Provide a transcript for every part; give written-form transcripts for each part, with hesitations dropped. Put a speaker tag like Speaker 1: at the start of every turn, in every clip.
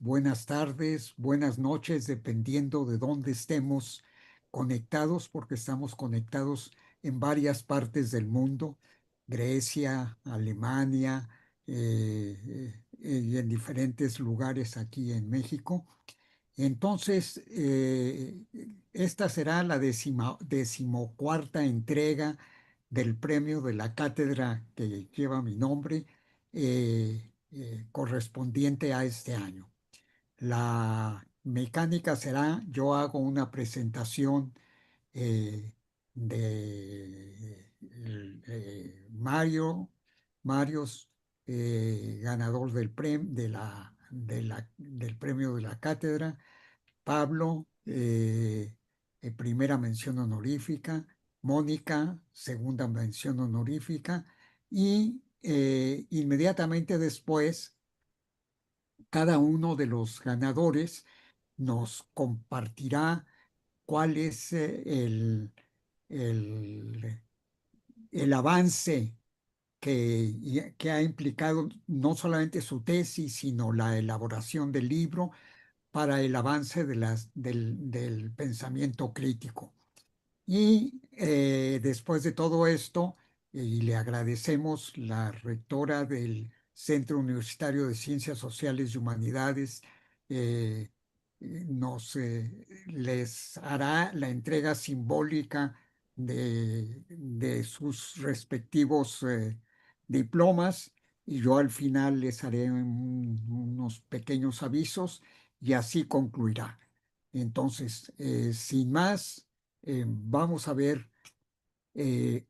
Speaker 1: buenas tardes, buenas noches, dependiendo de dónde estemos conectados, porque estamos conectados en varias partes del mundo, Grecia, Alemania, y en diferentes lugares aquí en México. Entonces, esta será la decimocuarta entrega del premio de la cátedra que lleva mi nombre, correspondiente a este año. La mecánica será, yo hago una presentación de Marios, ganador del premio de la cátedra. Pablo, primera mención honorífica, Mónica, segunda mención honorífica, y inmediatamente después, cada uno de los ganadores nos compartirá cuál es el, el avance que ha implicado no solamente su tesis, sino la elaboración del libro para el avance del pensamiento crítico. Y después de todo esto, y le agradecemos, la rectora del Centro Universitario de Ciencias Sociales y Humanidades, eh, les hará la entrega simbólica de sus respectivos diplomas, y yo al final les haré unos pequeños avisos y así concluirá. Entonces, sin más, vamos a ver eh,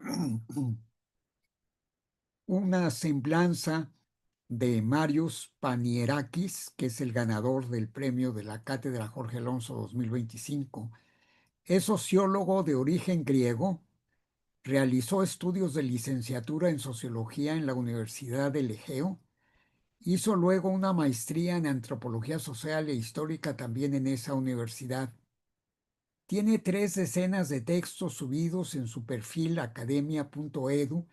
Speaker 1: una semblanza de Marius Panierakis, que es el ganador del premio de la Cátedra Jorge Alonso 2025. Es sociólogo de origen griego, realizó estudios de licenciatura en sociología en la Universidad del Egeo, hizo luego una maestría en antropología social e histórica también en esa universidad. Tiene 3 decenas de textos subidos en su perfil academia.edu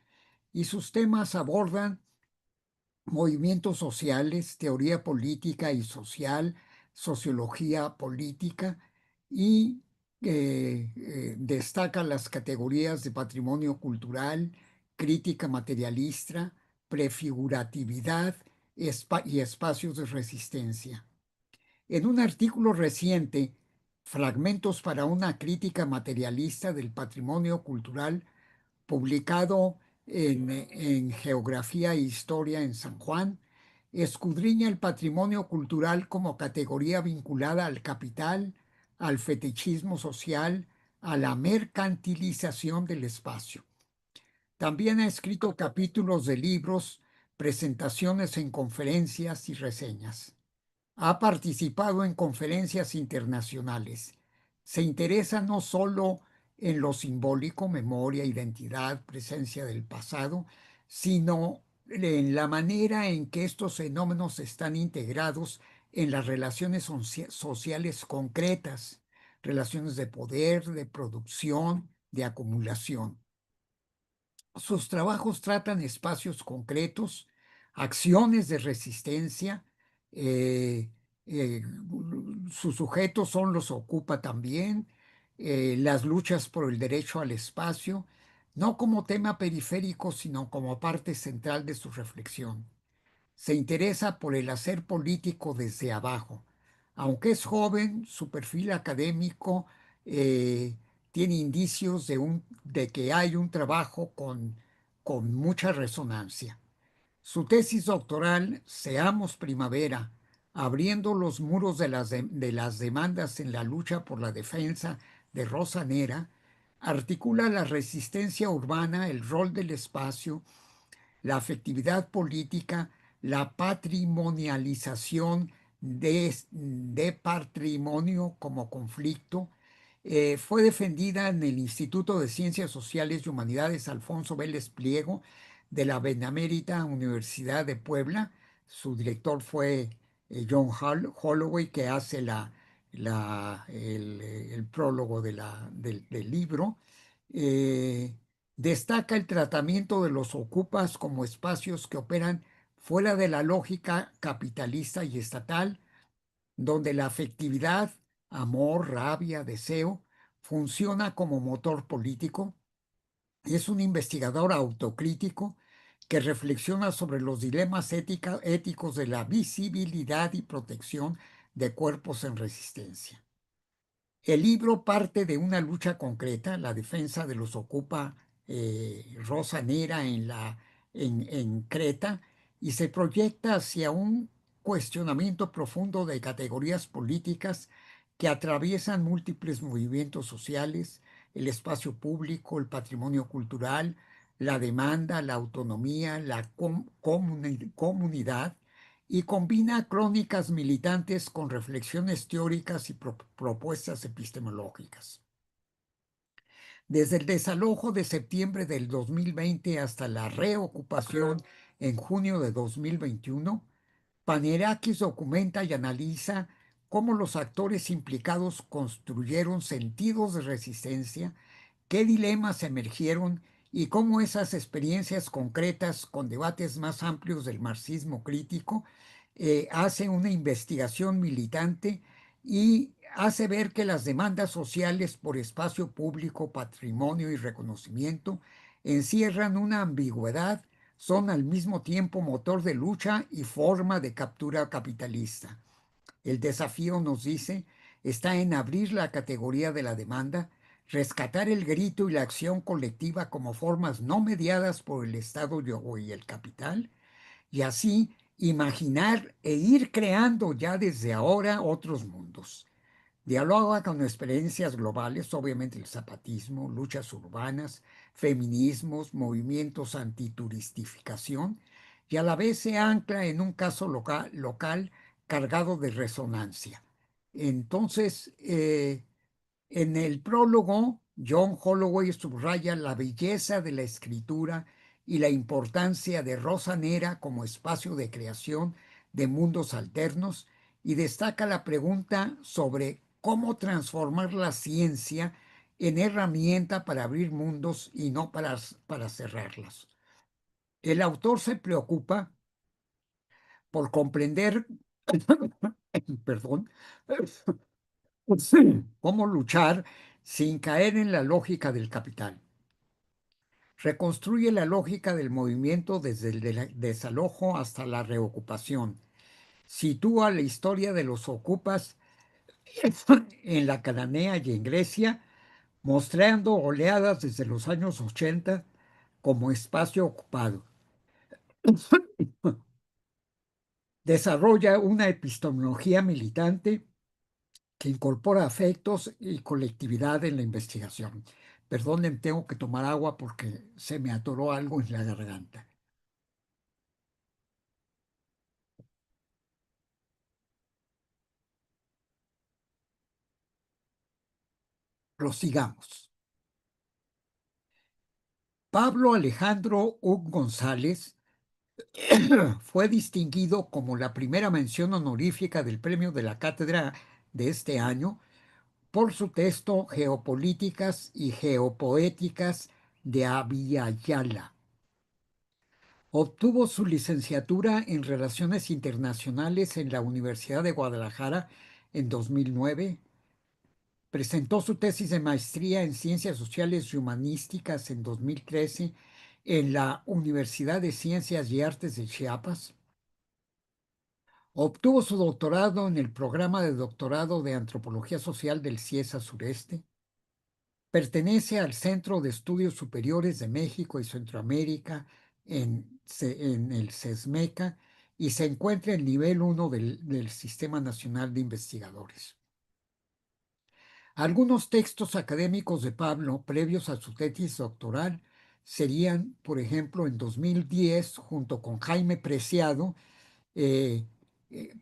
Speaker 1: y sus temas abordan movimientos sociales, teoría política y social, sociología política, y destaca las categorías de patrimonio cultural, crítica materialista, prefiguratividad y espacios de resistencia. En un artículo reciente, Fragmentos para una crítica materialista del patrimonio cultural, publicado en Geografía e Historia en San Juan, escudriña el patrimonio cultural como categoría vinculada al capital, al fetichismo social, a la mercantilización del espacio. También ha escrito capítulos de libros, presentaciones en conferencias y reseñas. Ha participado en conferencias internacionales. Se interesa no solo en lo simbólico, memoria, identidad, presencia del pasado, sino en la manera en que estos fenómenos están integrados en las relaciones sociales concretas, relaciones de poder, de producción, de acumulación. Sus trabajos tratan espacios concretos, acciones de resistencia. eh, eh, Sus sujetos son los ocupa también, las luchas por el derecho al espacio, no como tema periférico, sino como parte central de su reflexión. Se interesa por el hacer político desde abajo. Aunque es joven, su perfil académico eh, tiene indicios de que hay un trabajo con mucha resonancia. Su tesis doctoral, Seamos Primavera, abriendo los muros de las demandas en la lucha por la defensa de Rosa Nera, articula la resistencia urbana, el rol del espacio, la afectividad política, la patrimonialización de patrimonio como conflicto. Fue defendida en el Instituto de Ciencias Sociales y Humanidades Alfonso Vélez Pliego de la Benemérita Universidad de Puebla. Su director fue John Holloway, que hace el prólogo del libro. Eh, Destaca el tratamiento de los ocupas como espacios que operan fuera de la lógica capitalista y estatal, donde la afectividad, amor, rabia, deseo, funciona como motor político. Es un investigador autocrítico que reflexiona sobre los dilemas éticos de la visibilidad y protección de cuerpos en resistencia. El libro parte de una lucha concreta, la defensa de los ocupa Rosa Nera en Creta, y se proyecta hacia un cuestionamiento profundo de categorías políticas que atraviesan múltiples movimientos sociales, el espacio público, el patrimonio cultural, la demanda, la autonomía, la comunidad, y combina crónicas militantes con reflexiones teóricas y propuestas epistemológicas. Desde el desalojo de septiembre del 2020 hasta la reocupación en junio de 2021, Panerakis documenta y analiza cómo los actores implicados construyeron sentidos de resistencia, qué dilemas emergieron y cómo esas experiencias concretas con debates más amplios del marxismo crítico hace una investigación militante y hace ver que las demandas sociales por espacio público, patrimonio y reconocimiento encierran una ambigüedad, son al mismo tiempo motor de lucha y forma de captura capitalista. El desafío, nos dice, está en abrir la categoría de la demanda, rescatar el grito y la acción colectiva como formas no mediadas por el Estado y el capital, y así imaginar e ir creando ya desde ahora otros mundos. Dialoga con experiencias globales, obviamente el zapatismo, luchas urbanas, feminismos, movimientos antituristificación, y a la vez se ancla en un caso local cargado de resonancia. Entonces, en el prólogo, John Holloway subraya la belleza de la escritura y la importancia de Rosa Nera como espacio de creación de mundos alternos y destaca la pregunta sobre cómo transformar la ciencia en herramienta para abrir mundos y no para cerrarlas. El autor se preocupa por comprender, perdón, cómo luchar sin caer en la lógica del capital. Reconstruye la lógica del movimiento desde el desalojo hasta la reocupación. Sitúa la historia de los ocupas en la Cananea y en Grecia, mostrando oleadas desde los años 80 como espacio ocupado. Desarrolla una epistemología militante que incorpora afectos y colectividad en la investigación. Perdonen, tengo que tomar agua porque se me atoró algo en la garganta. Prosigamos. Pablo Alejandro Hug González fue distinguido como la primera mención honorífica del premio de la cátedra de este año por su texto Geopolíticas y Geopoéticas de Abya Yala. Obtuvo su licenciatura en Relaciones Internacionales en la Universidad de Guadalajara en 2009. Presentó su tesis de maestría en Ciencias Sociales y Humanísticas en 2013 en la Universidad de Ciencias y Artes de Chiapas. Obtuvo su doctorado en el programa de doctorado de Antropología Social del CIESA Sureste. Pertenece al Centro de Estudios Superiores de México y Centroamérica en el CESMECA y se encuentra en nivel 1 del Sistema Nacional de Investigadores. Algunos textos académicos de Pablo previos a su tesis doctoral serían, por ejemplo, en 2010, junto con Jaime Preciado, eh,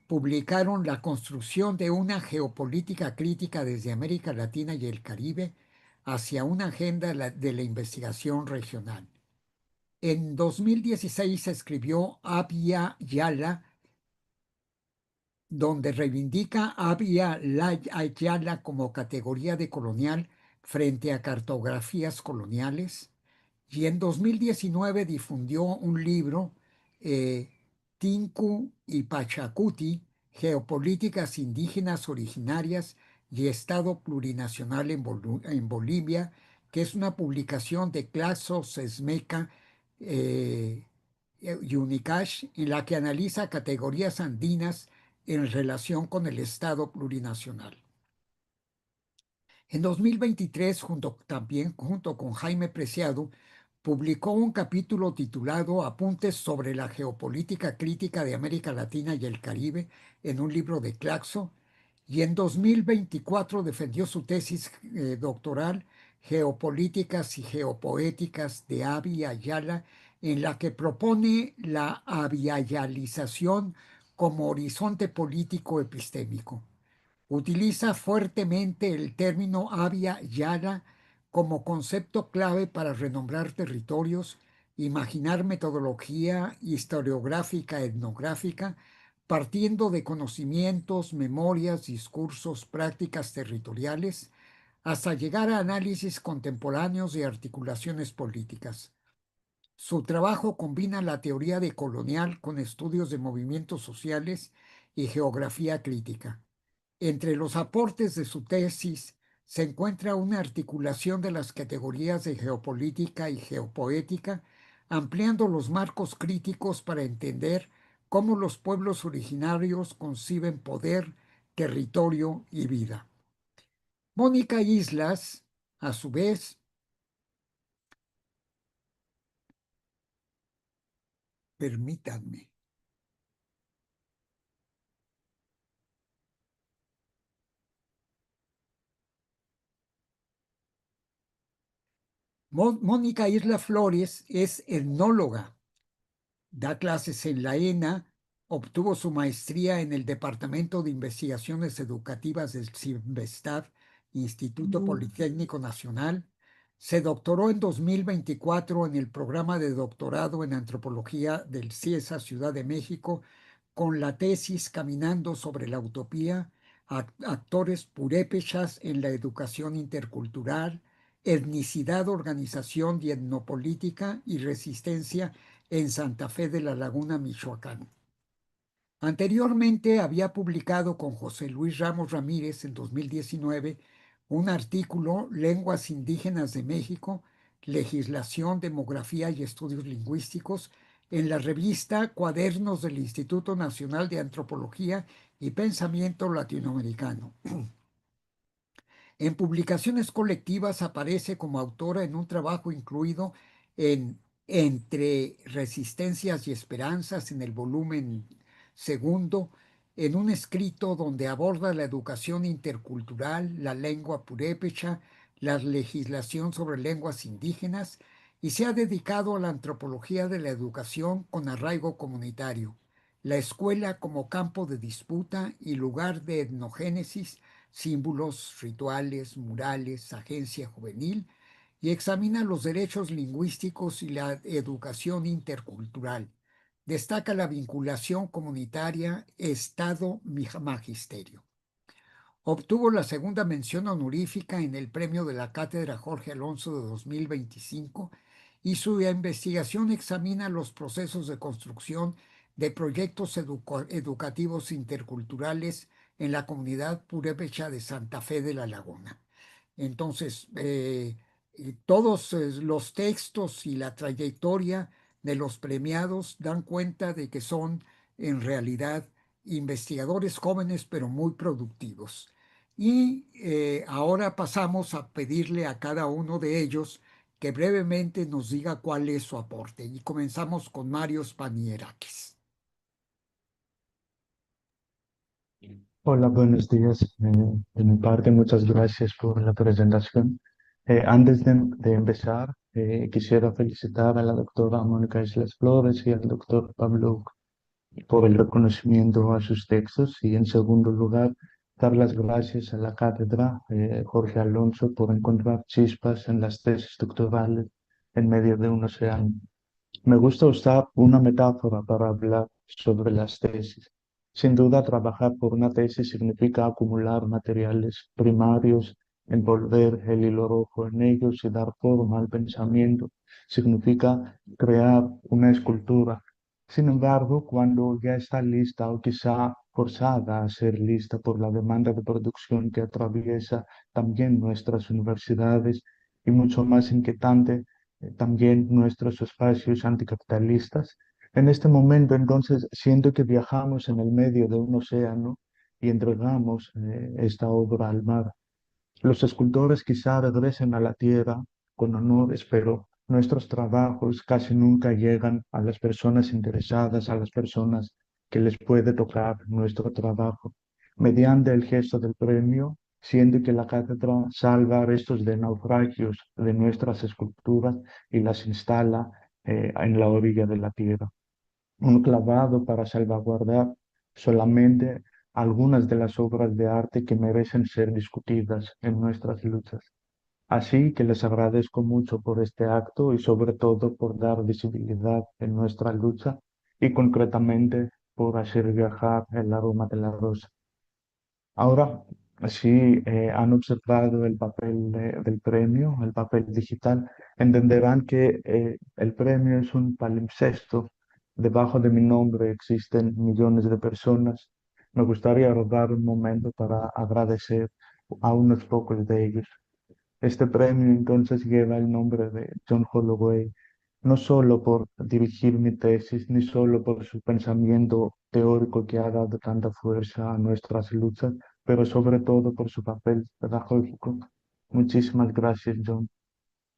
Speaker 1: publicaron La construcción de una geopolítica crítica desde América Latina y el Caribe hacia una agenda de la investigación regional. En 2016 escribió Abya Yala, donde reivindica Abya Yala como categoría de colonial frente a cartografías coloniales. Y en 2019 difundió un libro, Tinku y Pachacuti, Geopolíticas indígenas originarias y Estado plurinacional en Bolivia, que es una publicación de Claxo, Sesmeca eh, y Unicash, en la que analiza categorías andinas en relación con el Estado plurinacional. En 2023, junto con Jaime Preciado, publicó un capítulo titulado Apuntes sobre la geopolítica crítica de América Latina y el Caribe en un libro de Claxo, y en 2024 defendió su tesis doctoral Geopolíticas y Geopoéticas de Avi Ayala, en la que propone la avialización como horizonte político epistémico. Utiliza fuertemente el término Avia Yala como concepto clave para renombrar territorios, imaginar metodología historiográfica etnográfica, partiendo de conocimientos, memorias, discursos, prácticas territoriales, hasta llegar a análisis contemporáneos y articulaciones políticas. Su trabajo combina la teoría decolonial con estudios de movimientos sociales y geografía crítica. Entre los aportes de su tesis se encuentra una articulación de las categorías de geopolítica y geopoética, ampliando los marcos críticos para entender cómo los pueblos originarios conciben poder, territorio y vida. Mónica Islas, a su vez, permítanme. Mónica Isla Flores es etnóloga. Da clases en la ENA, obtuvo su maestría en el Departamento de Investigaciones Educativas del CIMBESTAD, Instituto Politécnico Nacional. Se doctoró en 2024 en el programa de doctorado en Antropología del CIESA Ciudad de México con la tesis Caminando sobre la utopía, actores purépechas en la educación intercultural, etnicidad, organización y etnopolítica y resistencia en Santa Fe de la Laguna, Michoacán. Anteriormente había publicado con José Luis Ramos Ramírez en 2019 un artículo Lenguas Indígenas de México, Legislación, Demografía y Estudios Lingüísticos en la revista Cuadernos del Instituto Nacional de Antropología y Pensamiento Latinoamericano. En publicaciones colectivas aparece como autora en un trabajo incluido en Entre Resistencias y Esperanzas en el volumen segundo, en un escrito donde aborda la educación intercultural, la lengua purépecha, la legislación sobre lenguas indígenas y se ha dedicado a la antropología de la educación con arraigo comunitario, la escuela como campo de disputa y lugar de etnogénesis, símbolos, rituales, murales, agencia juvenil, y examina los derechos lingüísticos y la educación intercultural. Destaca la vinculación comunitaria Estado-Magisterio. Obtuvo la segunda mención honorífica en el premio de la Cátedra Jorge Alonso de 2025 y su investigación examina los procesos de construcción de proyectos educativos interculturales en la comunidad purépecha de Santa Fe de la Laguna. Entonces, todos los textos y la trayectoria de los premiados dan cuenta de que son en realidad investigadores jóvenes pero muy productivos. Y ahora pasamos a pedirle a cada uno de ellos que brevemente nos diga cuál es su aporte. Y comenzamos con Mario Spanierakis.
Speaker 2: Hola, buenos días. De mi parte, muchas gracias por la presentación. Antes de empezar, quisiera felicitar a la doctora Mónica Islas Flores y al doctor Pablo por el reconocimiento a sus textos y, en segundo lugar, dar las gracias a la cátedra Jorge Alonso por encontrar chispas en las tesis doctorales en medio de un océano. Me gusta usar una metáfora para hablar sobre las tesis. Sin duda, trabajar por una tesis significa acumular materiales primarios, envolver el hilo rojo en ellos y dar forma al pensamiento. Significa crear una escultura. Sin embargo, cuando ya está lista o quizá forzada a ser lista por la demanda de producción que atraviesa también nuestras universidades y mucho más inquietante también nuestros espacios anticapitalistas. En este momento, entonces, siento que viajamos en el medio de un océano y entregamos esta obra al mar. Los escultores quizá regresen a la tierra con honores, pero nuestros trabajos casi nunca llegan a las personas interesadas, a las personas que les puede tocar nuestro trabajo. Mediante el gesto del premio, siendo que la cátedra salva restos de naufragios de nuestras esculturas y las instala en la orilla de la tierra, un clavado para salvaguardar solamente algunas de las obras de arte que merecen ser discutidas en nuestras luchas. Así que les agradezco mucho por este acto y sobre todo por dar visibilidad en nuestra lucha y concretamente por hacer viajar el aroma de la rosa. Ahora, si han observado el papel del premio, el papel digital, entenderán que el premio es un palimpsesto. Debajo de mi nombre existen millones de personas. Me gustaría robar un momento para agradecer a unos pocos de ellos. Este premio entonces lleva el nombre de John Holloway, no solo por dirigir mi tesis, ni solo por su pensamiento teórico que ha dado tanta fuerza a nuestras luchas, pero sobre todo por su papel pedagógico. Muchísimas gracias, John.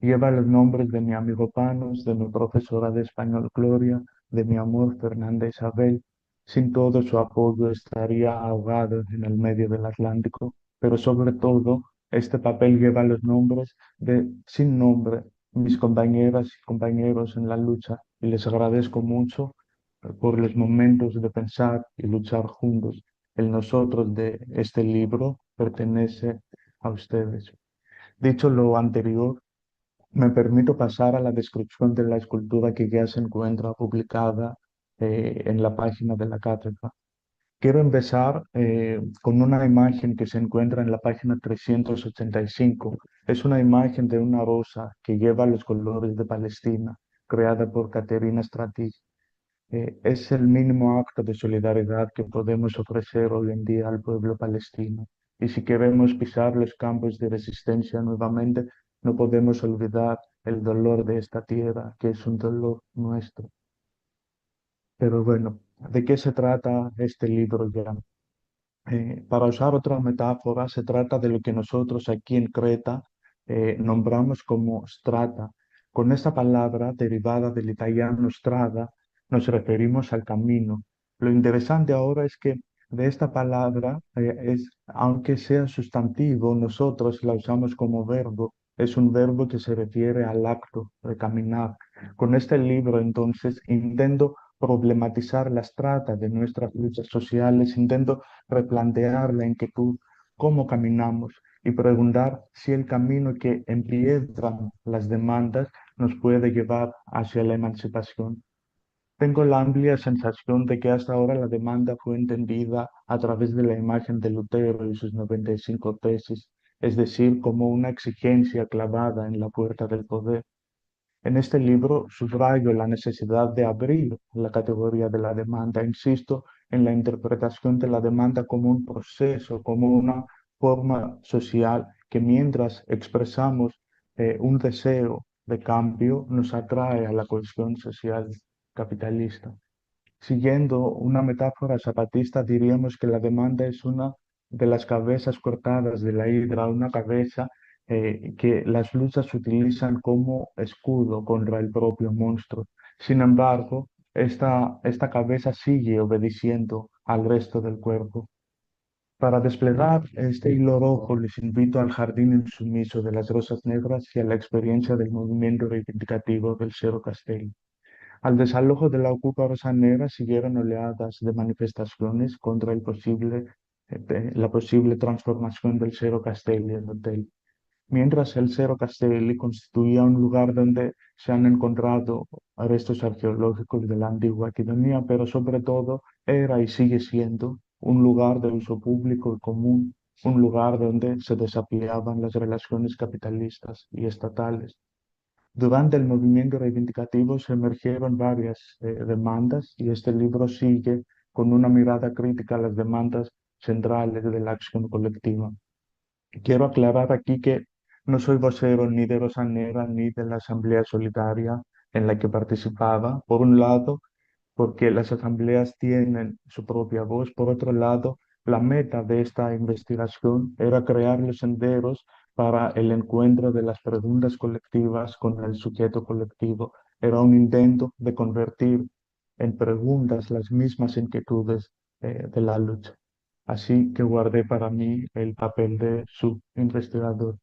Speaker 2: Lleva los nombres de mi amigo Panos, de mi profesora de español Gloria, de mi amor Fernanda Isabel. Sin todo su apoyo estaría ahogado en el medio del Atlántico, pero sobre todo este papel lleva los nombres de, sin nombre, mis compañeras y compañeros en la lucha y les agradezco mucho por los momentos de pensar y luchar juntos. El nosotros de este libro pertenece a ustedes. Dicho lo anterior, me permito pasar a la descripción de la escultura que ya se encuentra publicada en la página de la cátedra. Quiero empezar con una imagen que se encuentra en la página 385. Es una imagen de una rosa que lleva los colores de Palestina, creada por Caterina Stratig. Es el mínimo acto de solidaridad que podemos ofrecer hoy en día al pueblo palestino. Y si queremos pisar los campos de resistencia nuevamente, no podemos olvidar el dolor de esta tierra, que es un dolor nuestro. Pero bueno, ¿de qué se trata este libro ya? Para usar otra metáfora, se trata de lo que nosotros aquí en Creta nombramos como strata. Con esta palabra, derivada del italiano strada, nos referimos al camino. Lo interesante ahora es que de esta palabra, aunque sea sustantivo, nosotros la usamos como verbo. Es un verbo que se refiere al acto de caminar. Con este libro, entonces, intento problematizar las tratas de nuestras luchas sociales, intento replantear la inquietud, cómo caminamos y preguntar si el camino que empiezan las demandas nos puede llevar hacia la emancipación. Tengo la amplia sensación de que hasta ahora la demanda fue entendida a través de la imagen de Lutero y sus 95 tesis, es decir, como una exigencia clavada en la puerta del poder. En este libro subrayo la necesidad de abrir la categoría de la demanda. Insisto en la interpretación de la demanda como un proceso, como una forma social que mientras expresamos un deseo de cambio nos atrae a la cohesión social capitalista. Siguiendo una metáfora zapatista, diríamos que la demanda es una de las cabezas cortadas de la hidra, una cabeza que las luchas utilizan como escudo contra el propio monstruo. Sin embargo, esta cabeza sigue obedeciendo al resto del cuerpo. Para desplegar este hilo rojo, les invito al jardín insumiso de las rosas negras y a la experiencia del movimiento reivindicativo del Cerro Castelli. Al desalojo de la Ocupa Rosanera siguieron oleadas de manifestaciones contra la posible transformación del Cerro Castelli en hotel. Mientras el Cerro Castelli constituía un lugar donde se han encontrado restos arqueológicos de la antigua Macedonia, pero sobre todo era y sigue siendo un lugar de uso público y común, un lugar donde se desafiaban las relaciones capitalistas y estatales. Durante el movimiento reivindicativo se emergieron varias demandas y este libro sigue con una mirada crítica a las demandas centrales de la acción colectiva. Quiero aclarar aquí que no soy vocero ni de Rosanera ni de la Asamblea Solidaria en la que participaba, por un lado, porque las asambleas tienen su propia voz. Por otro lado, la meta de esta investigación era crear los senderos para el encuentro de las preguntas colectivas con el sujeto colectivo. Era un intento de convertir en preguntas las mismas inquietudes de la lucha. Así que guardé para mí el papel de subinvestigador.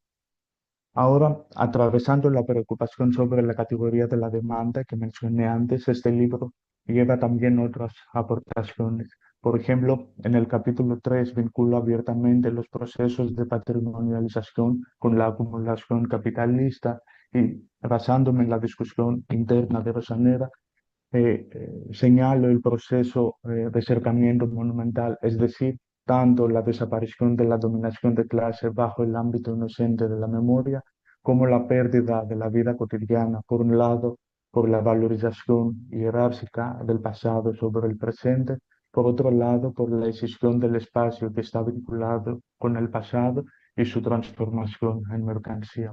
Speaker 2: Ahora, atravesando la preocupación sobre la categoría de la demanda que mencioné antes, este libro lleva también otras aportaciones. Por ejemplo, en el capítulo 3 vinculo abiertamente los procesos de patrimonialización con la acumulación capitalista y, basándome en la discusión interna de Rosanera, señalo el proceso de cercamiento monumental, es decir, tanto la desaparición de la dominación de clase bajo el ámbito inocente de la memoria, como la pérdida de la vida cotidiana, por un lado, por la valorización jerárquica del pasado sobre el presente, por otro lado, por la decisión del espacio que está vinculado con el pasado y su transformación en mercancía.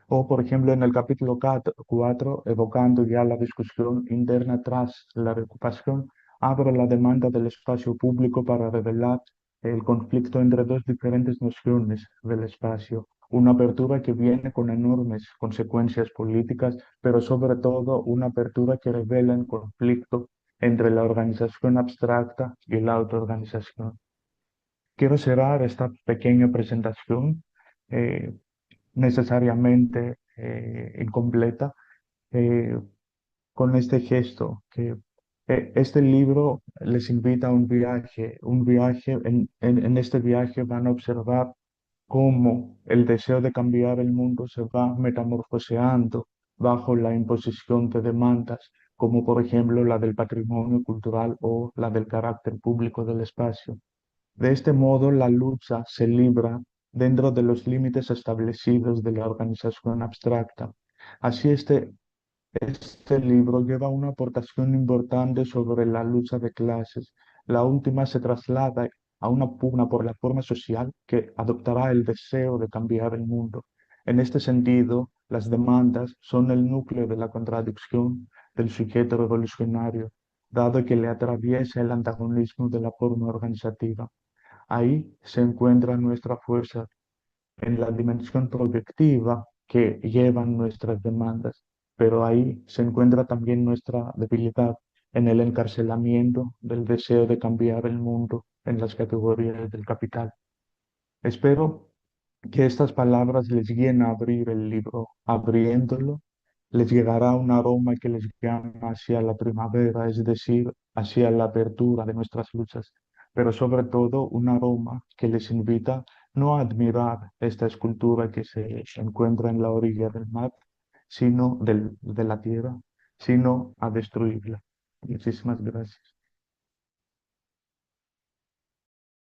Speaker 2: O, por ejemplo, en el capítulo 4, evocando ya la discusión interna tras la reocupación, abro la demanda del espacio público para revelar el conflicto entre dos diferentes nociones del espacio. Una apertura que viene con enormes consecuencias políticas, pero sobre todo una apertura que revela el conflicto entre la organización abstracta y la autoorganización. Quiero cerrar esta pequeña presentación eh, necesariamente incompleta, eh, con este gesto, que este libro les invita a un viaje, en este viaje van a observar cómo el deseo de cambiar el mundo se va metamorfoseando bajo la imposición de demandas, como por ejemplo la del patrimonio cultural o la del carácter público del espacio. De este modo, la lucha se libra dentro de los límites establecidos de la organización abstracta. Así, este libro lleva una aportación importante sobre la lucha de clases. La última se traslada a una pugna por la forma social que adoptará el deseo de cambiar el mundo. En este sentido, las demandas son el núcleo de la contradicción del sujeto revolucionario, dado que le atraviesa el antagonismo de la forma organizativa. Ahí se encuentra nuestra fuerza en la dimensión proyectiva que llevan nuestras demandas, pero ahí se encuentra también nuestra debilidad en el encarcelamiento del deseo de cambiar el mundo en las categorías del capital. Espero que estas palabras les guíen a abrir el libro. Abriéndolo, les llegará un aroma que les llama hacia la primavera, es decir, hacia la apertura de nuestras luchas, pero sobre todo un aroma que les invita no a admirar esta escultura que se encuentra en la orilla del mar, sino de la tierra, sino a destruirla. Muchísimas gracias.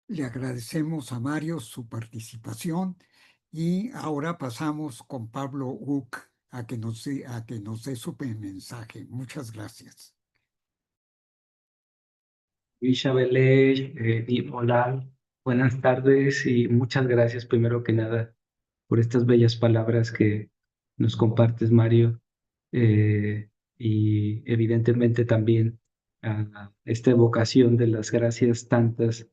Speaker 1: Le agradecemos a Mario su participación y ahora pasamos con Pablo Uc a que nos dé su mensaje. Muchas gracias.
Speaker 3: Isabel, hola, buenas tardes y muchas gracias primero que nada por estas bellas palabras que nos compartes, Mario, y evidentemente también a esta evocación de las gracias tantas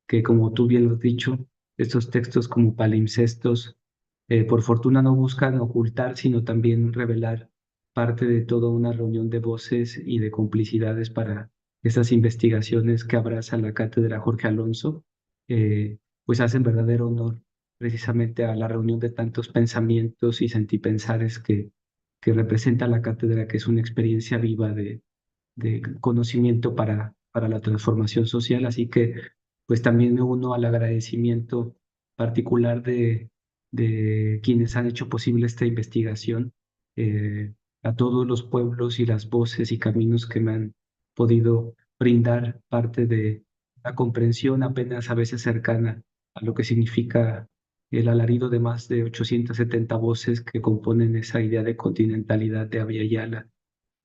Speaker 3: que, como tú bien lo has dicho, estos textos como palimpsestos, por fortuna no buscan ocultar, sino también revelar parte de toda una reunión de voces y de complicidades para estas investigaciones que abraza la cátedra Jorge Alonso, pues hacen verdadero honor precisamente a la reunión de tantos pensamientos y sentipensares que representa la cátedra, que es una experiencia viva de conocimiento para la transformación social. Así que pues también me uno al agradecimiento particular de quienes han hecho posible esta investigación, a todos los pueblos y las voces y caminos que me han podido brindar parte de la comprensión apenas a veces cercana a lo que significa el alarido de más de 870 voces que componen esa idea de continentalidad de Abya Yala.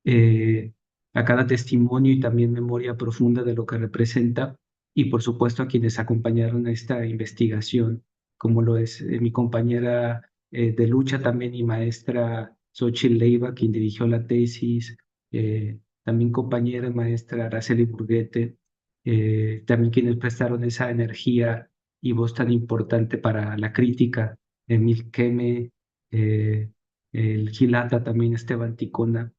Speaker 3: Eh, a cada testimonio y también memoria profunda de lo que representa, y por supuesto a quienes acompañaron esta investigación, como lo es mi compañera de lucha también y maestra Xochitl Leiva, quien dirigió la tesis, también compañera y maestra Araceli Burguete, también quienes prestaron esa energía y voz tan importante para la crítica, Emil Keme, el Gilata también, Esteban Ticona,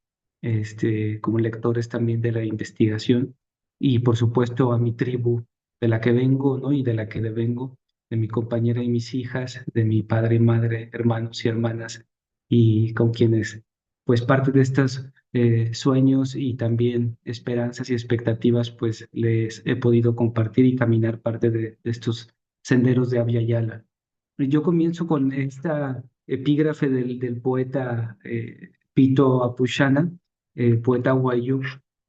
Speaker 3: como lectores también de la investigación, y por supuesto a mi tribu de la que vengo, ¿no? Y de la que devengo, de mi compañera y mis hijas, de mi padre y madre, hermanos y hermanas, y con quienes, pues parte de estos sueños y también esperanzas y expectativas, pues les he podido compartir y caminar parte de estos senderos de Abya Yala. Yo comienzo con esta epígrafe del poeta Pito Apushana, poeta wayú,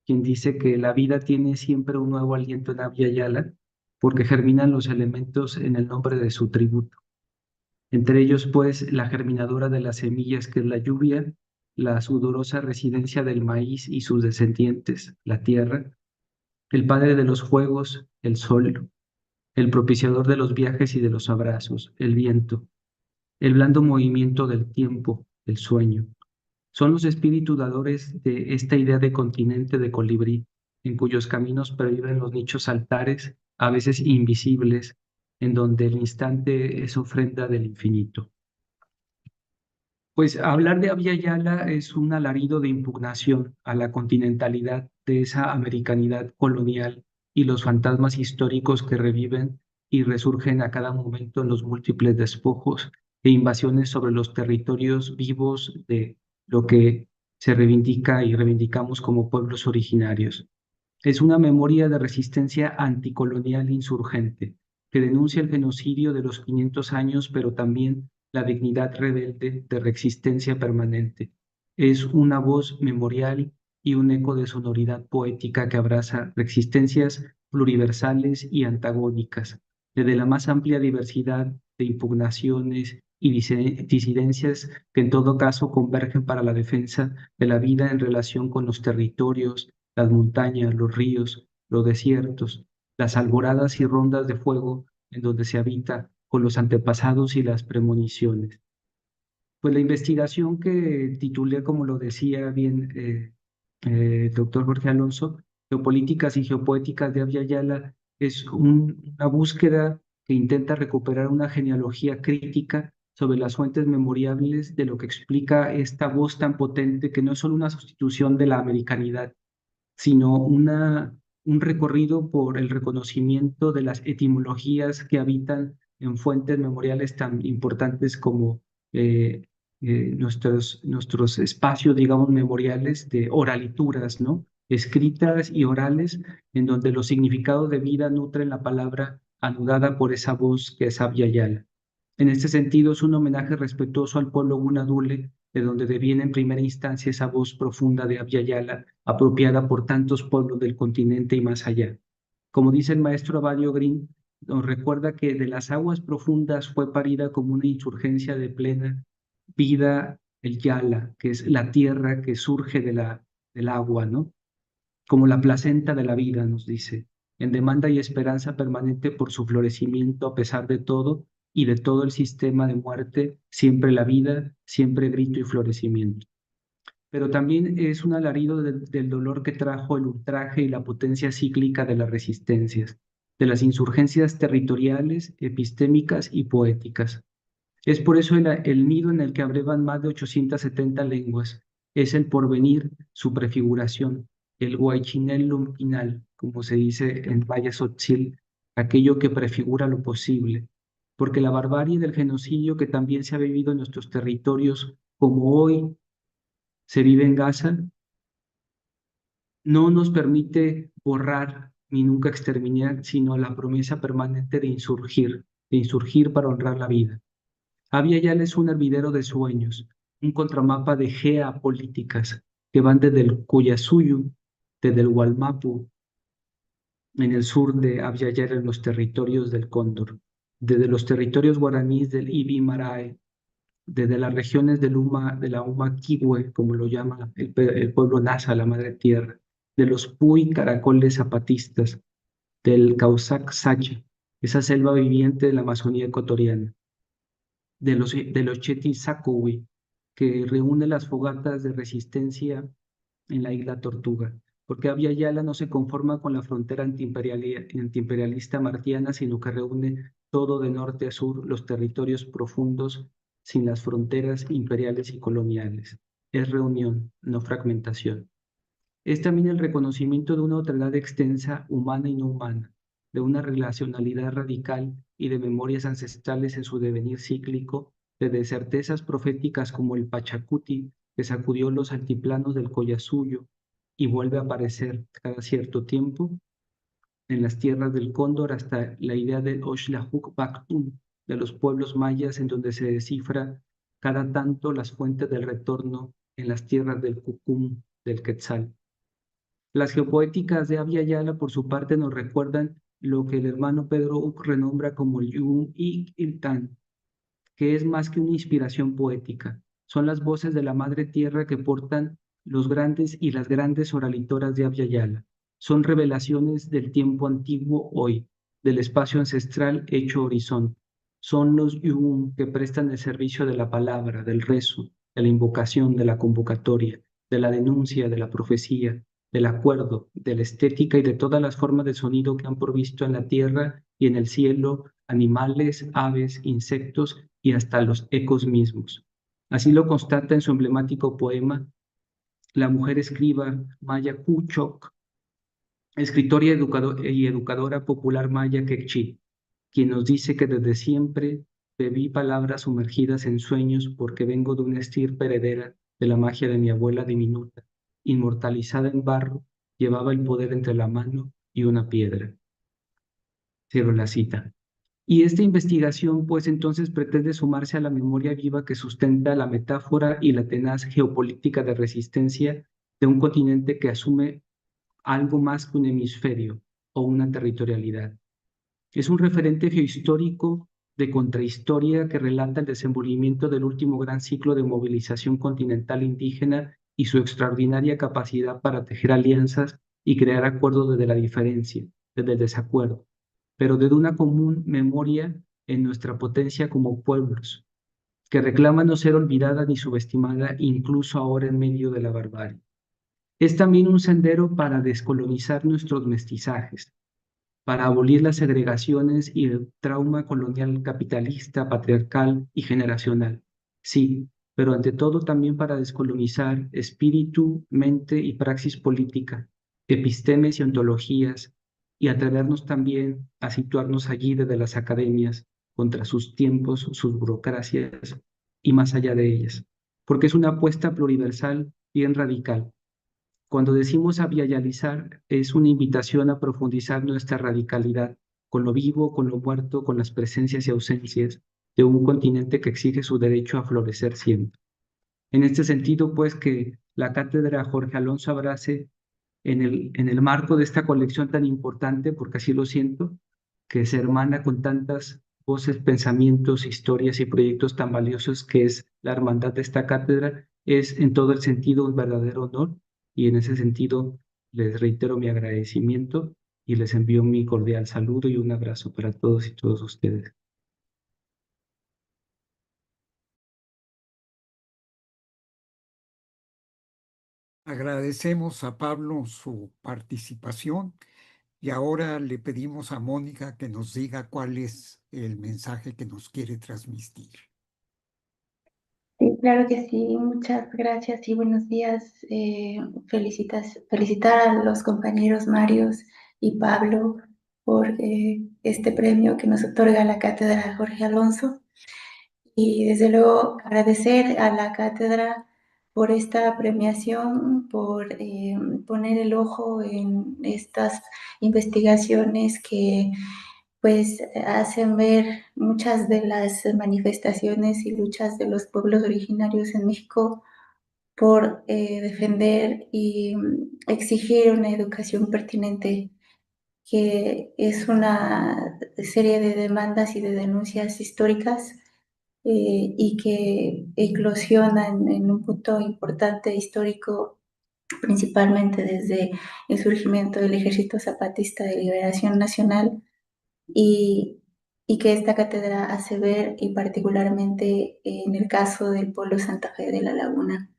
Speaker 3: quien dice que la vida tiene siempre un nuevo aliento en Abya Yala porque germinan los elementos en el nombre de su tributo. Entre ellos, pues, la germinadora de las semillas, que es la lluvia, la sudorosa residencia del maíz y sus descendientes, la tierra, el padre de los fuegos, el sol, el propiciador de los viajes y de los abrazos, el viento, el blando movimiento del tiempo, el sueño. Son los espíritus dadores de esta idea de continente de colibrí, en cuyos caminos perviven los nichos altares, a veces invisibles, en donde el instante es ofrenda del infinito. Pues hablar de Abya Yala es un alarido de impugnación a la continentalidad de esa americanidad colonial y los fantasmas históricos que reviven y resurgen a cada momento en los múltiples despojos e invasiones sobre los territorios vivos de lo que se reivindica y reivindicamos como pueblos originarios. Es una memoria de resistencia anticolonial insurgente que denuncia el genocidio de los 500 años, pero también la dignidad rebelde de reexistencia permanente. Es una voz memorial y un eco de sonoridad poética que abraza reexistencias pluriversales y antagónicas, desde la más amplia diversidad de impugnaciones y disidencias que en todo caso convergen para la defensa de la vida en relación con los territorios, las montañas, los ríos, los desiertos, las alboradas y rondas de fuego en donde se habita con los antepasados y las premoniciones. Pues la investigación que titulé, como lo decía bien el doctor Jorge Alonso, Geopolíticas y Geopoéticas de Abya Yala, es una búsqueda que intenta recuperar una genealogía crítica sobre las fuentes memoriables de lo que explica esta voz tan potente que no es solo una sustitución de la americanidad, sino un recorrido por el reconocimiento de las etimologías que habitan en fuentes memoriales tan importantes como eh, nuestros espacios, digamos, memoriales de oralituras, ¿no? Escritas y orales, en donde los significados de vida nutren la palabra anudada por esa voz que es Abya Yala. En este sentido, es un homenaje respetuoso al pueblo Gunadule, de donde deviene en primera instancia esa voz profunda de Abya Yala, apropiada por tantos pueblos del continente y más allá. Como dice el maestro Abadio Green, nos recuerda que de las aguas profundas fue parida como una insurgencia de plena vida el Yala, que es la tierra que surge del agua, ¿no? Como la placenta de la vida, nos dice, en demanda y esperanza permanente por su florecimiento a pesar de todo y de todo el sistema de muerte, siempre la vida, siempre grito y florecimiento. Pero también es un alarido del dolor que trajo el ultraje y la potencia cíclica de las resistencias, de las insurgencias territoriales, epistémicas y poéticas. Es por eso el nido en el que abrevan más de 870 lenguas. Es el porvenir, su prefiguración, el huaychinel lumpinal, como se dice en Maya Tzotzil, aquello que prefigura lo posible. Porque la barbarie del genocidio que también se ha vivido en nuestros territorios, como hoy se vive en Gaza, no nos permite borrar ni nunca exterminar, sino la promesa permanente de insurgir para honrar la vida. Abya Yala es un hervidero de sueños, un contramapa de geopolíticas que van desde el Cuyasuyu, desde el Gualmapu, en el sur de Abya Yala, en los territorios del Cóndor, desde los territorios guaraníes del Ibi Marae, desde las regiones de la Uma Kiwe, como lo llama el pueblo Nasa, la madre tierra, de los Puy caracoles zapatistas, del Causac Sacha, esa selva viviente de la Amazonía ecuatoriana, de los Chetisacowi, que reúne las fogatas de resistencia en la isla Tortuga, porque Abya Yala no se conforma con la frontera antiimperialista martiana, sino que reúne todo de norte a sur los territorios profundos sin las fronteras imperiales y coloniales. Es reunión, no fragmentación. Es también el reconocimiento de una otredad extensa, humana y no humana, de una relacionalidad radical y de memorias ancestrales en su devenir cíclico, de certezas proféticas como el Pachacuti, que sacudió los altiplanos del Collasuyo y vuelve a aparecer cada cierto tiempo en las tierras del Cóndor, hasta la idea del Oxlajuc Bactún, de los pueblos mayas, en donde se descifra cada tanto las fuentes del retorno en las tierras del Cucum, del Quetzal. Las geopoéticas de Abya Yala, por su parte, nos recuerdan lo que el hermano Pedro Uc renombra como el Yum y Iltán, que es más que una inspiración poética. Son las voces de la Madre Tierra que portan los grandes y las grandes oralitoras de Abya Yala. Son revelaciones del tiempo antiguo hoy, del espacio ancestral hecho horizonte. Son los Yum que prestan el servicio de la palabra, del rezo, de la invocación, de la convocatoria, de la denuncia, de la profecía, del acuerdo, de la estética y de todas las formas de sonido que han provisto en la tierra y en el cielo animales, aves, insectos y hasta los ecos mismos. Así lo constata en su emblemático poema la mujer escriba maya Kuchok, escritora y educadora popular maya quechí, quien nos dice que desde siempre bebí palabras sumergidas en sueños porque vengo de una estirpe heredera de la magia de mi abuela diminuta, inmortalizada en barro, llevaba el poder entre la mano y una piedra. Cierro la cita. Y esta investigación, pues entonces pretende sumarse a la memoria viva que sustenta la metáfora y la tenaz geopolítica de resistencia de un continente que asume algo más que un hemisferio o una territorialidad. Es un referente geohistórico de contrahistoria que relata el desenvolvimiento del último gran ciclo de movilización continental indígena y su extraordinaria capacidad para tejer alianzas y crear acuerdos desde la diferencia, desde el desacuerdo, pero desde una común memoria en nuestra potencia como pueblos, que reclama no ser olvidada ni subestimada incluso ahora en medio de la barbarie. Es también un sendero para descolonizar nuestros mestizajes, para abolir las segregaciones y el trauma colonial capitalista, patriarcal y generacional. Sí, pero ante todo también para descolonizar espíritu, mente y praxis política, epistemes y ontologías, y atrevernos también a situarnos allí desde las academias, contra sus tiempos, sus burocracias y más allá de ellas, porque es una apuesta pluriversal bien radical. Cuando decimos avializar, es una invitación a profundizar nuestra radicalidad con lo vivo, con lo muerto, con las presencias y ausencias de un continente que exige su derecho a florecer siempre. En este sentido, pues, que la cátedra Jorge Alonso abrace en el marco de esta colección tan importante, porque así lo siento, que se hermana con tantas voces, pensamientos, historias y proyectos tan valiosos que es la hermandad de esta cátedra, es en todo el sentido un verdadero honor y en ese sentido les reitero mi agradecimiento y les envío mi cordial saludo y un abrazo para todos y todas ustedes.
Speaker 1: Agradecemos a Pablo su participación y ahora le pedimos a Mónica que nos diga cuál es el mensaje que nos quiere transmitir.
Speaker 4: Sí, claro que sí, muchas gracias y buenos días. Felicitar a los compañeros Marios y Pablo por este premio que nos otorga la Cátedra Jorge Alonso y desde luego agradecer a la cátedra por esta premiación, por poner el ojo en estas investigaciones que pues hacen ver muchas de las manifestaciones y luchas de los pueblos originarios en México por defender y exigir una educación pertinente, que es una serie de demandas y de denuncias históricas y que eclosionan en un punto importante histórico principalmente desde el surgimiento del Ejército Zapatista de Liberación Nacional, y, y que esta cátedra hace ver, y particularmente en el caso del Polo Santa Fe de la Laguna.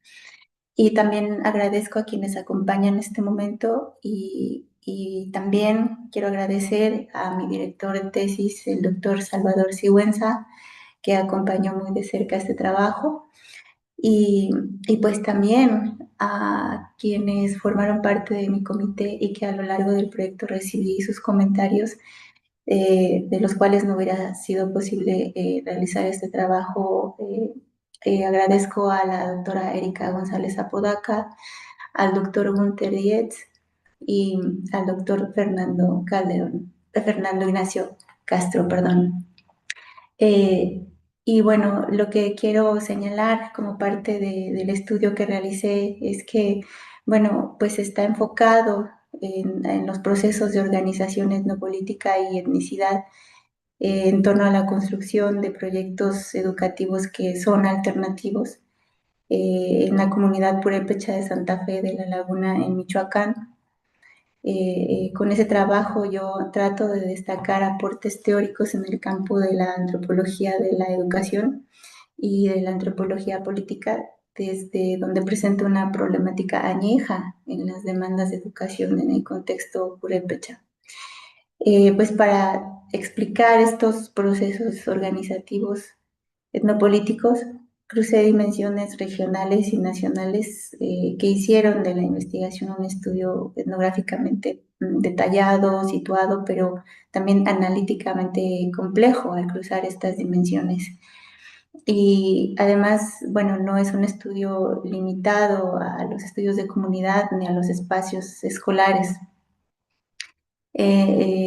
Speaker 4: Y también agradezco a quienes acompañan este momento, y también quiero agradecer a mi director de tesis, el doctor Salvador Sigüenza, que acompañó muy de cerca este trabajo, y, y pues también a quienes formaron parte de mi comité y que a lo largo del proyecto recibí sus comentarios, de los cuales no hubiera sido posible realizar este trabajo. Agradezco a la doctora Erika González Apodaca, al doctor Gunther Dietz y al doctor Fernando Calderón, Fernando Ignacio Castro, perdón. Eh, y bueno, lo que quiero señalar como parte del estudio que realicé es que, bueno, pues está enfocado en los procesos de organización etnopolítica y etnicidad, en torno a la construcción de proyectos educativos que son alternativos, en la comunidad purépecha de Santa Fe de la Laguna en Michoacán. Con ese trabajo yo trato de destacar aportes teóricos en el campo de la antropología de la educación y de la antropología política, desde donde presento una problemática añeja en las demandas de educación en el contexto purépecha. Pues para explicar estos procesos organizativos etnopolíticos, crucé dimensiones regionales y nacionales, que hicieron de la investigación un estudio etnográficamente detallado, situado, pero también analíticamente complejo al cruzar estas dimensiones. Y además, bueno, no es un estudio limitado a los estudios de comunidad ni a los espacios escolares.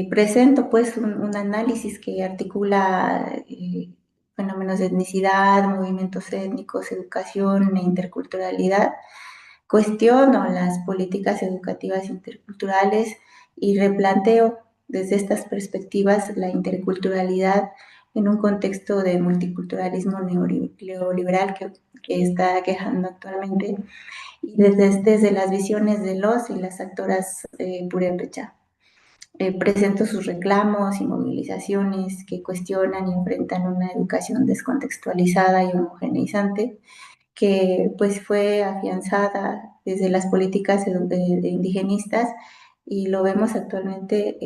Speaker 4: Presento pues un análisis que articula fenómenos de etnicidad, movimientos étnicos, educación e interculturalidad. Cuestiono las políticas educativas interculturales y replanteo desde estas perspectivas la interculturalidad en un contexto de multiculturalismo neoliberal que está quejando actualmente, y desde las visiones de los y las actoras purépecha. Presento sus reclamos y movilizaciones que cuestionan y enfrentan una educación descontextualizada y homogeneizante, que pues fue afianzada desde las políticas de indigenistas, y lo vemos actualmente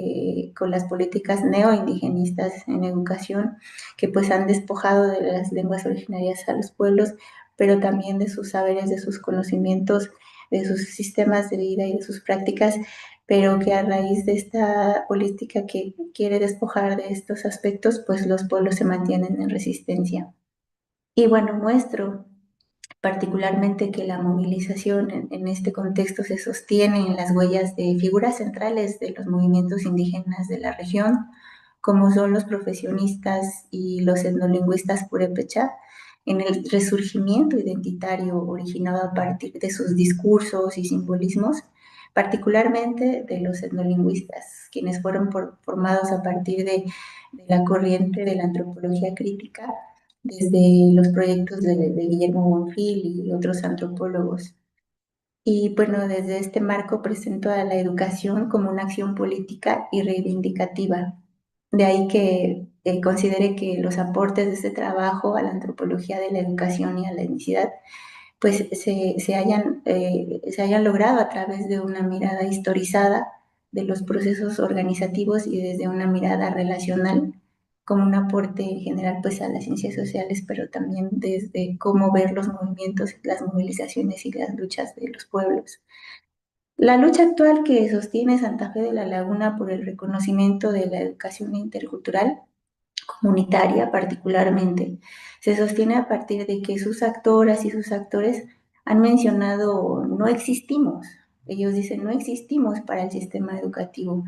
Speaker 4: con las políticas neoindigenistas en educación, que pues han despojado de las lenguas originarias a los pueblos, pero también de sus saberes, de sus conocimientos, de sus sistemas de vida y de sus prácticas, pero que a raíz de esta política que quiere despojar de estos aspectos, pues los pueblos se mantienen en resistencia. Y bueno, muestro particularmente que la movilización en este contexto se sostiene en las huellas de figuras centrales de los movimientos indígenas de la región, como son los profesionistas y los etnolingüistas purépecha, en el resurgimiento identitario originado a partir de sus discursos y simbolismos, particularmente de los etnolingüistas, quienes fueron formados a partir de la corriente de la antropología crítica, desde los proyectos de Guillermo Bonfil y otros antropólogos. Y bueno, desde este marco presento a la educación como una acción política y reivindicativa. De ahí que considere que los aportes de este trabajo a la antropología de la educación y a la etnicidad pues se hayan logrado a través de una mirada historizada de los procesos organizativos y desde una mirada relacional, como un aporte en general pues a las ciencias sociales, pero también desde cómo ver los movimientos, las movilizaciones y las luchas de los pueblos. La lucha actual que sostiene Santa Fe de la Laguna por el reconocimiento de la educación intercultural comunitaria particularmente, se sostiene a partir de que sus actoras y sus actores han mencionado no existimos. Ellos dicen no existimos para el sistema educativo,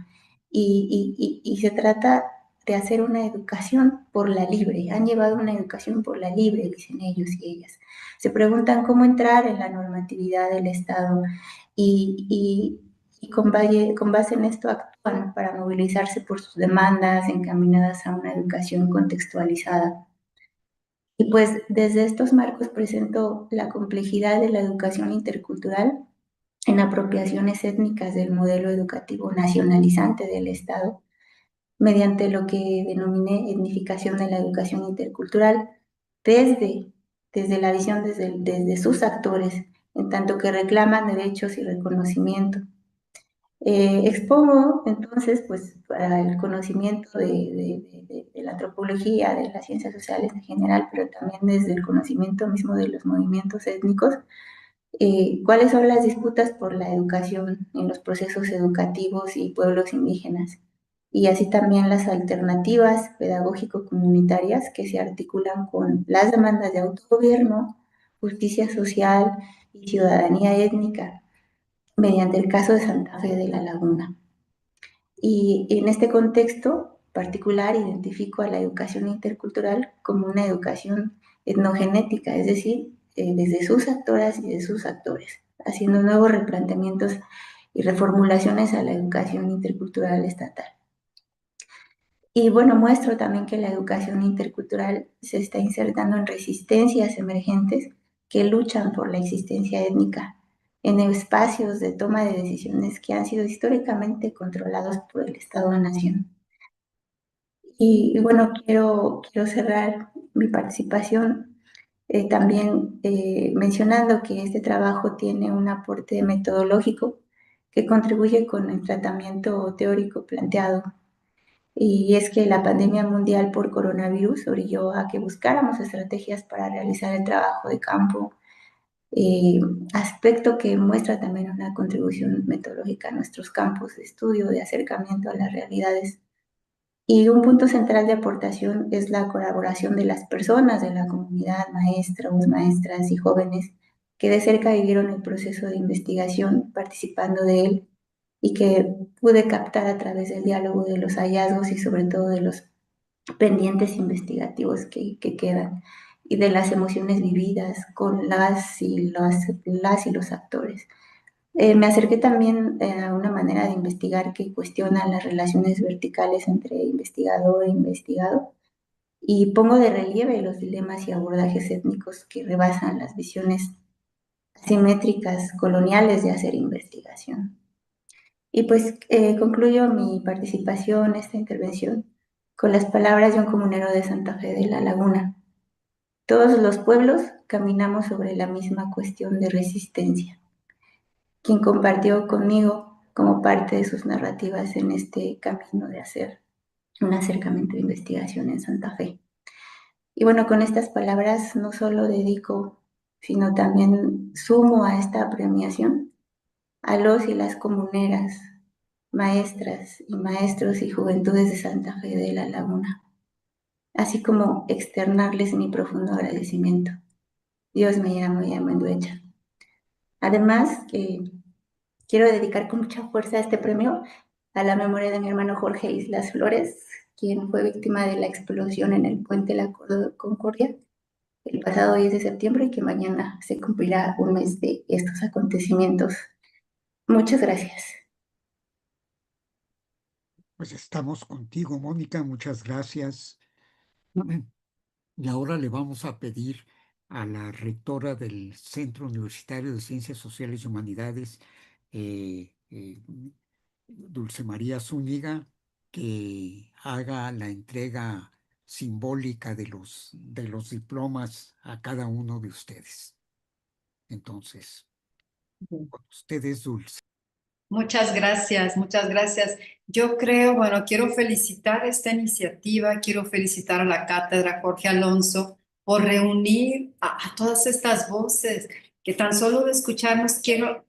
Speaker 4: y se trata de hacer una educación por la libre. Han llevado una educación por la libre, dicen ellos y ellas. Se preguntan cómo entrar en la normatividad del Estado, y con base en esto actúan para movilizarse por sus demandas encaminadas a una educación contextualizada. Y pues desde estos marcos presento la complejidad de la educación intercultural en apropiaciones étnicas del modelo educativo nacionalizante del Estado, mediante lo que denominé etnificación de la educación intercultural, desde la visión desde sus actores, en tanto que reclaman derechos y reconocimiento. Expongo entonces pues para el conocimiento de la antropología, de las ciencias sociales en general, pero también desde el conocimiento mismo de los movimientos étnicos, cuáles son las disputas por la educación en los procesos educativos y pueblos indígenas, y así también las alternativas pedagógico-comunitarias que se articulan con las demandas de autogobierno, justicia social y ciudadanía étnica, mediante el caso de Santa Fe de la Laguna. Y en este contexto particular identifico a la educación intercultural como una educación etnogenética, es decir, desde sus actoras y de sus actores, haciendo nuevos replanteamientos y reformulaciones a la educación intercultural estatal. Y bueno, muestro también que la educación intercultural se está insertando en resistencias emergentes que luchan por la existencia étnica en espacios de toma de decisiones que han sido históricamente controlados por el Estado-Nación. Y bueno, quiero cerrar mi participación también mencionando que este trabajo tiene un aporte metodológico que contribuye con el tratamiento teórico planteado. Y es que la pandemia mundial por coronavirus orilló a que buscáramos estrategias para realizar el trabajo de campo, aspecto que muestra también una contribución metodológica a nuestros campos de estudio, de acercamiento a las realidades. Y un punto central de aportación es la colaboración de las personas de la comunidad, maestros, maestras y jóvenes que de cerca vivieron el proceso de investigación participando de él y que pude captar a través del diálogo de los hallazgos y sobre todo de los pendientes investigativos que quedan y de las emociones vividas con las y los actores. Me acerqué también a una manera de investigar que cuestiona las relaciones verticales entre investigador e investigado y pongo de relieve los dilemas y abordajes étnicos que rebasan las visiones asimétricas coloniales de hacer investigación. Y pues concluyo mi participación, esta intervención, con las palabras de un comunero de Santa Fe de la Laguna. Todos los pueblos caminamos sobre la misma cuestión de resistencia, quien compartió conmigo como parte de sus narrativas en este camino de hacer un acercamiento de investigación en Santa Fe. Y bueno, con estas palabras no solo dedico, sino también sumo a esta premiación a los y las comuneras, maestras y maestros y juventudes de Santa Fe de la Laguna, así como externarles mi profundo agradecimiento. Dios me llama y Amenduecha. Además, quiero dedicar con mucha fuerza este premio a la memoria de mi hermano Jorge Islas Flores, quien fue víctima de la explosión en el puente La Concordia el pasado 10 de septiembre y que mañana se cumplirá un mes de estos acontecimientos. Muchas gracias.
Speaker 1: Pues estamos contigo, Mónica, muchas gracias. Y ahora le vamos a pedir a la rectora del Centro Universitario de Ciencias Sociales y Humanidades, Dulce María Zúñiga, que haga la entrega simbólica de los diplomas a cada uno de ustedes. Entonces, con ustedes, Dulce.
Speaker 5: Muchas gracias, muchas gracias. Yo creo, bueno, quiero felicitar esta iniciativa, quiero felicitar a la Cátedra Jorge Alonso por reunir a todas estas voces que tan solo de escucharlos, quiero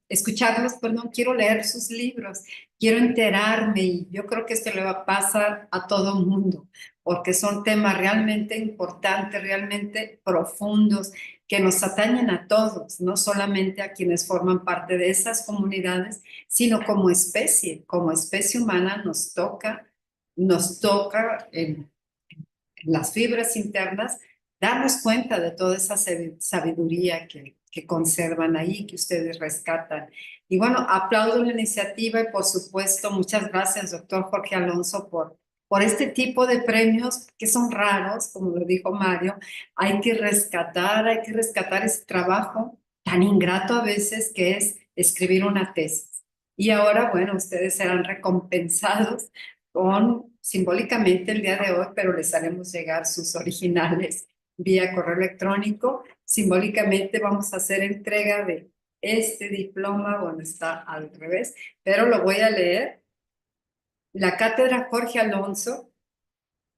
Speaker 5: leer sus libros, quiero enterarme y yo creo que esto le va a pasar a todo el mundo porque son temas realmente importantes, realmente profundos, que nos atañen a todos, no solamente a quienes forman parte de esas comunidades, sino como especie humana nos toca en las fibras internas darnos cuenta de toda esa sabiduría que conservan ahí, que ustedes rescatan. Y bueno, aplaudo la iniciativa y por supuesto, muchas gracias, doctor Jorge Alonso, por este tipo de premios que son raros, como lo dijo Mario. Hay que rescatar ese trabajo tan ingrato a veces que es escribir una tesis. Y ahora, bueno, ustedes serán recompensados con, simbólicamente el día de hoy, pero les haremos llegar sus originales vía correo electrónico. Simbólicamente vamos a hacer entrega de este diploma, bueno, está al revés, pero lo voy a leer. La Cátedra Jorge Alonso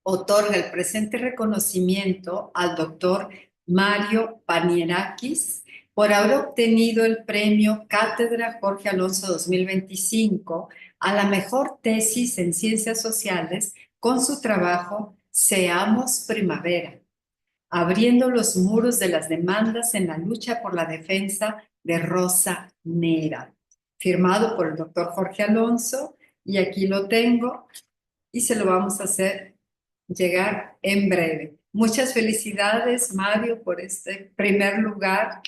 Speaker 5: otorga el presente reconocimiento al doctor Mario Panierakis por haber obtenido el premio Cátedra Jorge Alonso 2025 a la mejor tesis en ciencias sociales con su trabajo Seamos Primavera, abriendo los muros de las demandas en la lucha por la defensa de Rosa Nera, firmado por el doctor Jorge Alonso, y aquí lo tengo y se lo vamos a hacer llegar en breve. Muchas felicidades, Mario, por este primer lugar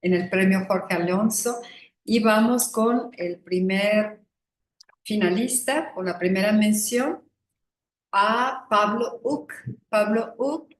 Speaker 5: en el premio Jorge Alonso. Y vamos con el primer finalista, o la primera mención, a Pablo Uc. Pablo Uc,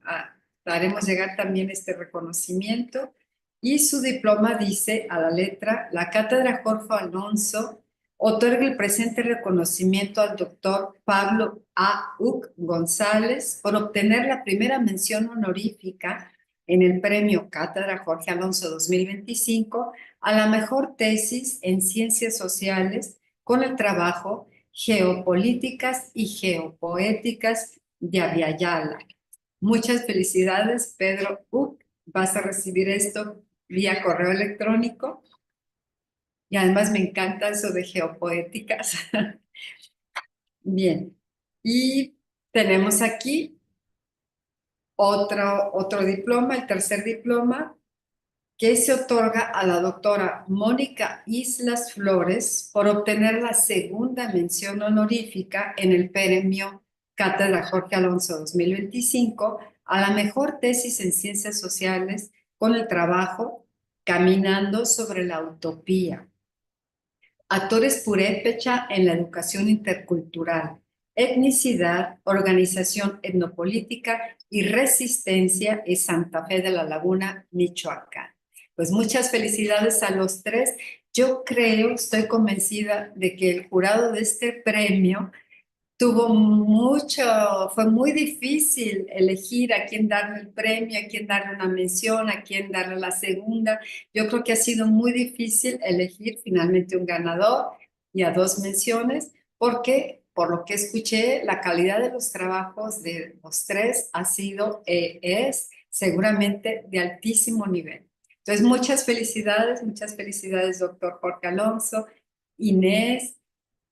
Speaker 5: haremos llegar también este reconocimiento. Y su diploma dice a la letra: la Cátedra Jorge Alonso otorga el presente reconocimiento al doctor Pablo A. Uc González por obtener la primera mención honorífica en el premio Cátedra Jorge Alonso 2025 a la mejor tesis en ciencias sociales con el trabajo Geopolíticas y Geopoéticas de Abiyala. Muchas felicidades, Pedro Uc. Vas a recibir esto vía correo electrónico. Y además me encanta eso de geopoéticas. Bien, y tenemos aquí otro diploma, el tercer diploma, que se otorga a la doctora Mónica Islas Flores por obtener la segunda mención honorífica en el premio Cátedra Jorge Alonso 2025 a la mejor tesis en ciencias sociales con el trabajo Caminando sobre la utopía. Actores purépecha en la educación intercultural, etnicidad, organización etnopolítica y resistencia en Santa Fe de la Laguna, Michoacán. Pues muchas felicidades a los tres. Yo creo, estoy convencida de que el jurado de este premio fue muy difícil elegir a quién darle el premio, a quién darle una mención, a quién darle la segunda. Yo creo que ha sido muy difícil elegir finalmente un ganador y a dos menciones, porque por lo que escuché, la calidad de los trabajos de los tres es seguramente de altísimo nivel. Entonces, muchas felicidades, doctor Jorge Alonso, Inés,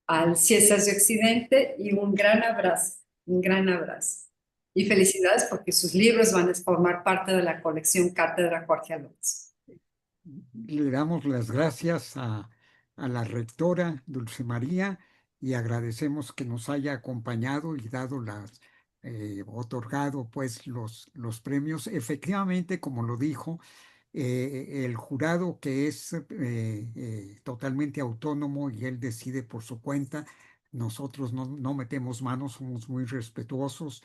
Speaker 5: al Ciesas de Occidente, y un gran abrazo, un gran abrazo. Y felicidades porque sus libros van a formar parte de la colección Cátedra Jorge Alonso.
Speaker 1: Le damos las gracias a la rectora Dulce María y agradecemos que nos haya acompañado y dado otorgado pues los premios. Efectivamente, como lo dijo, el jurado, que es totalmente autónomo y él decide por su cuenta. Nosotros no metemos manos, somos muy respetuosos.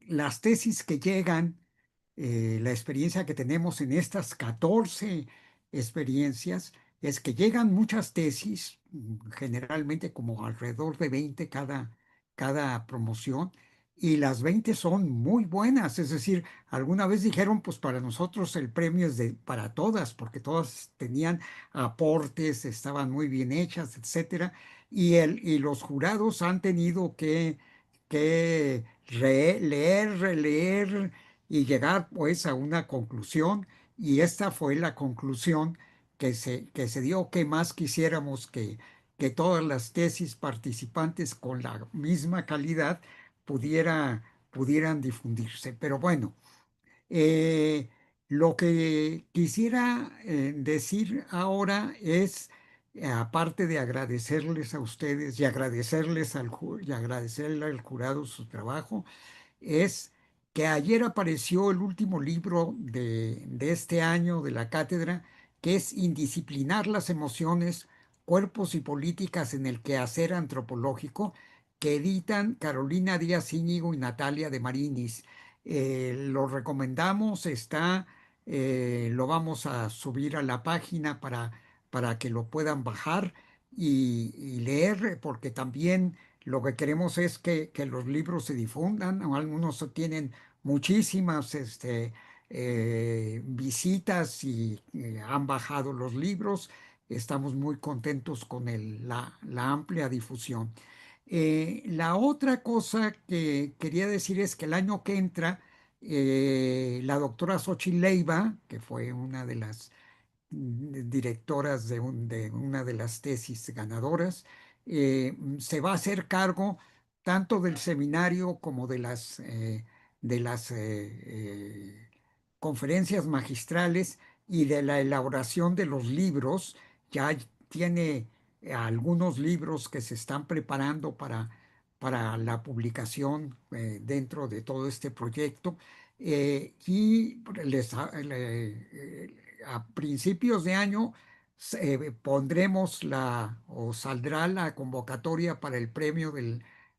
Speaker 1: Las tesis que llegan, la experiencia que tenemos en estas 14 experiencias es que llegan muchas tesis, generalmente como alrededor de 20 cada promoción, y las 20 son muy buenas. Es decir, alguna vez dijeron, pues para nosotros el premio es para todas, porque todas tenían aportes, estaban muy bien hechas, etcétera, y los jurados han tenido que leer, releer y llegar pues a una conclusión, y esta fue la conclusión que se dio. Que más quisiéramos que todas las tesis participantes con la misma calidad pudieran difundirse. Pero bueno, eh, lo que quisiera decir ahora es, aparte de agradecerles a ustedes y agradecerle al jurado su trabajo, es que ayer apareció el último libro de este año de la cátedra, que es Indisciplinar las emociones, cuerpos y políticas en el quehacer antropológico, que editan Carolina Díaz Íñigo y Natalia de Marinis. Lo recomendamos, está Lo vamos a subir a la página para que lo puedan bajar y leer, porque también lo que queremos es que los libros se difundan. Algunos tienen muchísimas visitas y han bajado los libros. Estamos muy contentos con la amplia difusión. La otra cosa que quería decir es que el año que entra, la doctora Xochitl Leiva, que fue una de las directoras de una de las tesis ganadoras, se va a hacer cargo tanto del seminario como de las conferencias magistrales y de la elaboración de los libros. Ya tiene algunos libros que se están preparando para la publicación dentro de todo este proyecto. Y a principios de año pondremos o saldrá la convocatoria para el premio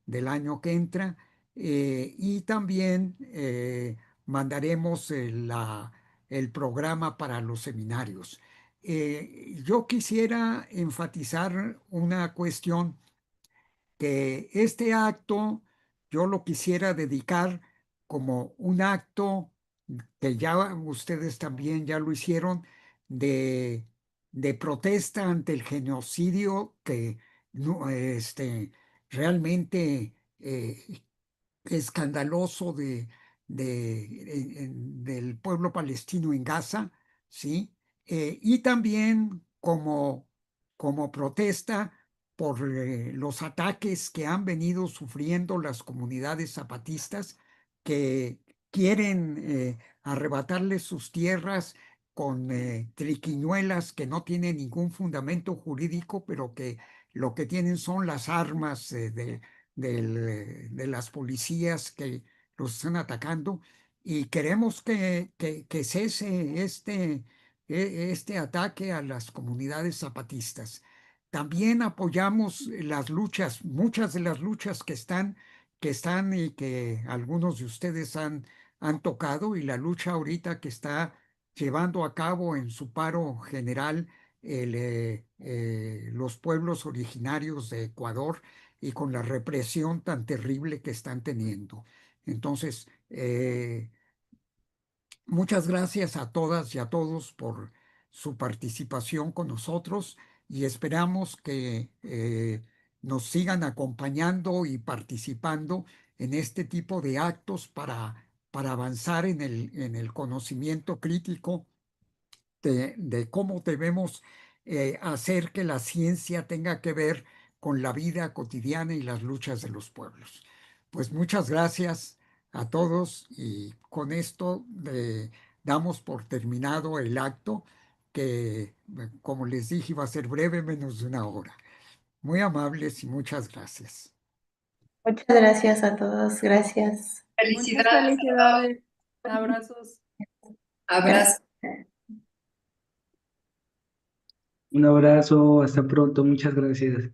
Speaker 1: del año que entra, y también mandaremos el programa para los seminarios. Yo quisiera enfatizar una cuestión, que este acto yo lo quisiera dedicar como un acto que ya ustedes también ya lo hicieron, de, de protesta ante el genocidio que realmente escandaloso del pueblo palestino en Gaza, ¿sí? Y también como protesta por los ataques que han venido sufriendo las comunidades zapatistas, que quieren arrebatarles sus tierras con triquiñuelas que no tienen ningún fundamento jurídico, pero que lo que tienen son las armas de las policías que los están atacando, y queremos que cese este ataque a las comunidades zapatistas. También apoyamos las luchas, muchas de las luchas que están y que algunos de ustedes han tocado, y la lucha ahorita que está llevando a cabo en su paro general los pueblos originarios de Ecuador, y con la represión tan terrible que están teniendo. Entonces, muchas gracias a todas y a todos por su participación con nosotros, y esperamos que nos sigan acompañando y participando en este tipo de actos para avanzar en el conocimiento crítico de cómo debemos hacer que la ciencia tenga que ver con la vida cotidiana y las luchas de los pueblos. Pues muchas gracias a todos, y con esto damos por terminado el acto que, como les dije, iba a ser breve, menos de una hora. Muy amables y muchas gracias.
Speaker 4: Muchas gracias a todos, gracias.
Speaker 6: Muchas
Speaker 5: Felicidades.
Speaker 6: felicidades. Abrazos.
Speaker 5: Abrazo.
Speaker 3: Un abrazo, hasta pronto, muchas gracias.